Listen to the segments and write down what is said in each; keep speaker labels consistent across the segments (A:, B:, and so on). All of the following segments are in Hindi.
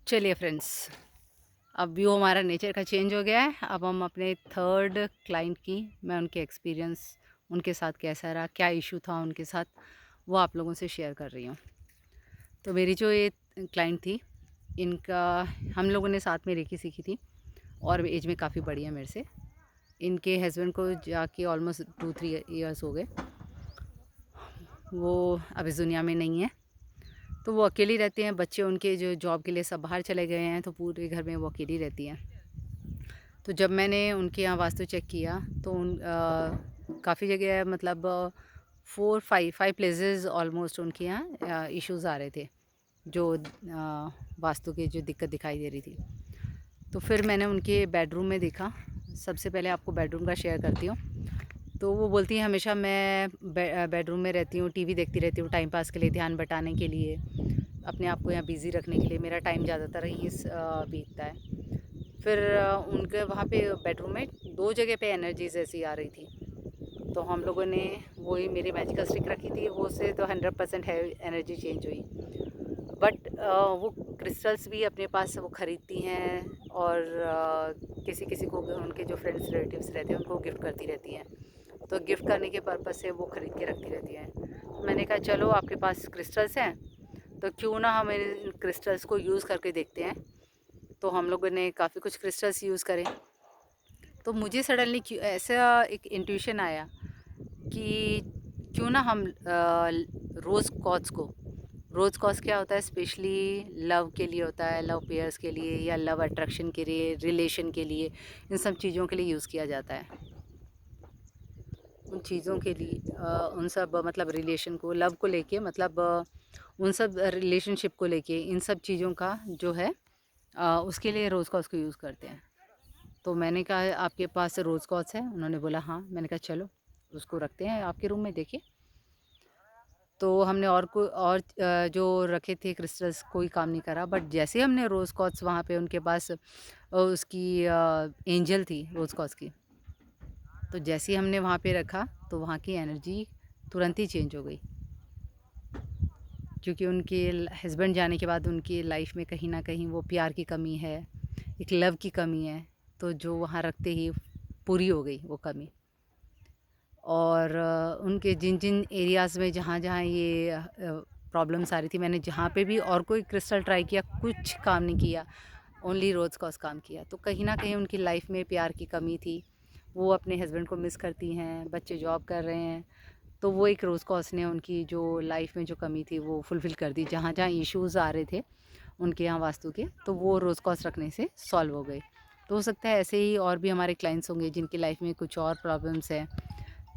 A: चलिए फ्रेंड्स, अब व्यू हमारा नेचर का चेंज हो गया है। अब हम अपने थर्ड क्लाइंट की, मैं उनके एक्सपीरियंस, उनके साथ कैसा रहा, क्या इशू था उनके साथ, वो आप लोगों से शेयर कर रही हूँ। तो मेरी जो ये क्लाइंट थी, इनका हम लोगों ने साथ में रेकी सीखी थी और एज में काफ़ी बड़ी है मेरे से। इनके हस्बैंड को जाके ऑलमोस्ट 2-3 ईयर्स हो गए। वो अब इस दुनिया में नहीं है, तो वो अकेली रहती हैं। बच्चे उनके जो जॉब के लिए सब बाहर चले गए हैं, तो पूरे घर में वो अकेली रहती हैं। तो जब मैंने उनके यहाँ वास्तु चेक किया तो काफ़ी जगह मतलब 4-5 प्लेसेस ऑलमोस्ट उनके यहाँ इश्यूज़ आ रहे थे, जो वास्तु की जो दिक्कत दिखाई दे रही थी। तो फिर मैंने उनके बेडरूम में देखा। सबसे पहले आपको बेडरूम का शेयर करती हूँ। तो वो बोलती हैं हमेशा मैं बेडरूम में रहती हूँ, टीवी देखती रहती हूँ, टाइम पास के लिए, ध्यान बटाने के लिए, अपने आप को यहाँ बिज़ी रखने के लिए। मेरा टाइम ज़्यादातर यहीं बीतता है। फिर उनके वहाँ पे बेडरूम में 2 जगह पे एनर्जीज़ ऐसी आ रही थी। तो हम लोगों ने वही मेरी मैजिकल स्टिक रखी थी, वो से तो 100% है एनर्जी चेंज हुई। बट वो क्रिस्टल्स भी अपने पास वो ख़रीदती हैं और किसी किसी को, उनके जो फ्रेंड्स रिलेटिव्स रहते हैं उनको गिफ्ट करती रहती हैं। तो गिफ्ट करने के पर्पज़ से वो ख़रीद के रखती रहती हैं। मैंने कहा चलो आपके पास क्रिस्टल्स हैं, तो क्यों ना हम इन क्रिस्टल्स को यूज़ करके देखते हैं। तो हम लोगों ने काफ़ी कुछ क्रिस्टल्स यूज़ करे। तो मुझे सडनली क्यों ऐसा एक इंट्यूशन आया कि क्यों ना हम रोज़ कॉर्ड्स को, रोज़ कॉर्ड्स क्या होता है, स्पेशली लव के लिए होता है, लव पेयर्स के लिए या लव अट्रैक्शन के लिए, रिलेशन के लिए, इन सब चीज़ों के लिए यूज़ किया जाता है। उन चीज़ों के लिए उन सब मतलब रिलेशन को, लव को लेके, मतलब उन सब रिलेशनशिप को लेके, इन सब चीज़ों का जो है उसके लिए रोज़ कॉर्ड्स को यूज़ करते हैं। तो मैंने कहा आपके पास रोज़ कॉर्ड्स है? उन्होंने बोला हाँ। मैंने कहा चलो उसको रखते हैं आपके रूम में, देखिए। तो हमने और जो रखे थे क्रिस्टल्स, कोई काम नहीं करा। बट जैसे हमने रोज़ कॉर्ड्स वहाँ पे उनके पास उसकी एंजल थी रोज़ कॉर्ड्स की, तो जैसे ही हमने वहाँ पे रखा तो वहाँ की एनर्जी तुरंत ही चेंज हो गई। क्योंकि उनके हस्बैंड जाने के बाद उनकी लाइफ में कहीं ना कहीं वो प्यार की कमी है, एक लव की कमी है। तो जो वहाँ रखते ही पूरी हो गई वो कमी। और उनके जिन जिन एरियाज़ में जहाँ जहाँ ये प्रॉब्लम्स आ रही थी, मैंने जहाँ पे भी और कोई क्रिस्टल ट्राई किया, कुछ काम नहीं किया। ओनली रोज़ कॉस काम किया। तो कहीं ना कहीं उनकी लाइफ में प्यार की कमी थी। वो अपने हस्बैंड को मिस करती हैं, बच्चे जॉब कर रहे हैं। तो वो एक रोज़ कॉस ने उनकी जो लाइफ में जो कमी थी वो फुलफ़िल कर दी। जहाँ जहाँ इश्यूज़ आ रहे थे उनके यहाँ वास्तु के, तो वो रोज़ कॉस रखने से सॉल्व हो गए। तो हो सकता है ऐसे ही और भी हमारे क्लाइंट्स होंगे जिनकी लाइफ में कुछ और प्रॉब्लम्स हैं।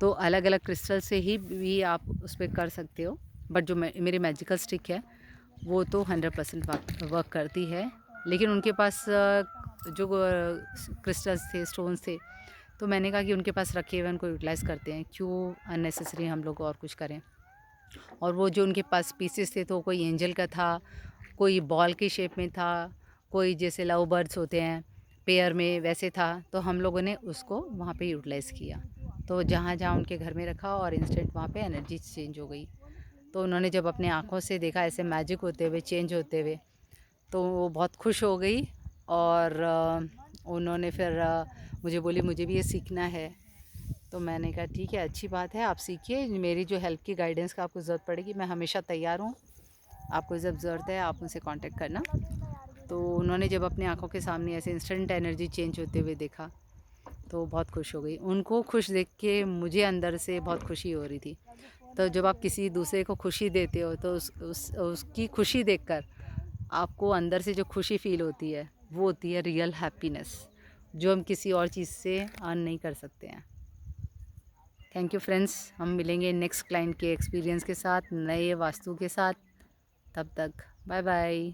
A: तो अलग अलग क्रिस्टल से ही भी आप उस पर कर सकते हो। बट जो मेरी मैजिकल स्टिक है वो तो 100% वर्क करती है। लेकिन उनके पास जो क्रिस्टल्स थे, स्टोन्स थे, तो मैंने कहा कि उनके पास रखे हुए उनको यूटिलाइज़ करते हैं, क्यों अननेसेसरी हम लोग और कुछ करें। और वो जो उनके पास पीसेस थे, तो कोई एंजल का था, कोई बॉल की शेप में था, कोई जैसे लव बर्ड्स होते हैं पेयर में वैसे था। तो हम लोगों ने उसको वहाँ पे यूटिलाइज़ किया। तो जहाँ जहाँ उनके घर में रखा और इंस्टेंट वहाँ पे एनर्जी चेंज हो गई। तो उन्होंने जब अपने आँखों से देखा ऐसे मैजिक होते हुए, चेंज होते हुए, तो वो बहुत खुश हो गई। और उन्होंने फिर मुझे बोली मुझे भी ये सीखना है। तो मैंने कहा ठीक है, अच्छी बात है, आप सीखिए। मेरी जो हेल्प की, गाइडेंस का आपको ज़रूरत पड़ेगी, मैं हमेशा तैयार हूँ। आपको जब ज़रूरत है आप मुझसे कांटेक्ट करना। तो उन्होंने जब अपनी आँखों के सामने ऐसे इंस्टेंट एनर्जी चेंज होते हुए देखा तो बहुत खुश हो गई। उनको खुश देख के मुझे अंदर से बहुत खुशी हो रही थी। तो जब आप किसी दूसरे को खुशी देते हो तो उसकी खुशी देखकर आपको अंदर से जो खुशी फ़ील होती है वो होती है रियल हैप्पीनेस, जो हम किसी और चीज़ से अर्न नहीं कर सकते हैं। थैंक यू फ्रेंड्स, हम मिलेंगे नेक्स्ट क्लाइंट के एक्सपीरियंस के साथ, नए वास्तु के साथ। तब तक बाय बाय।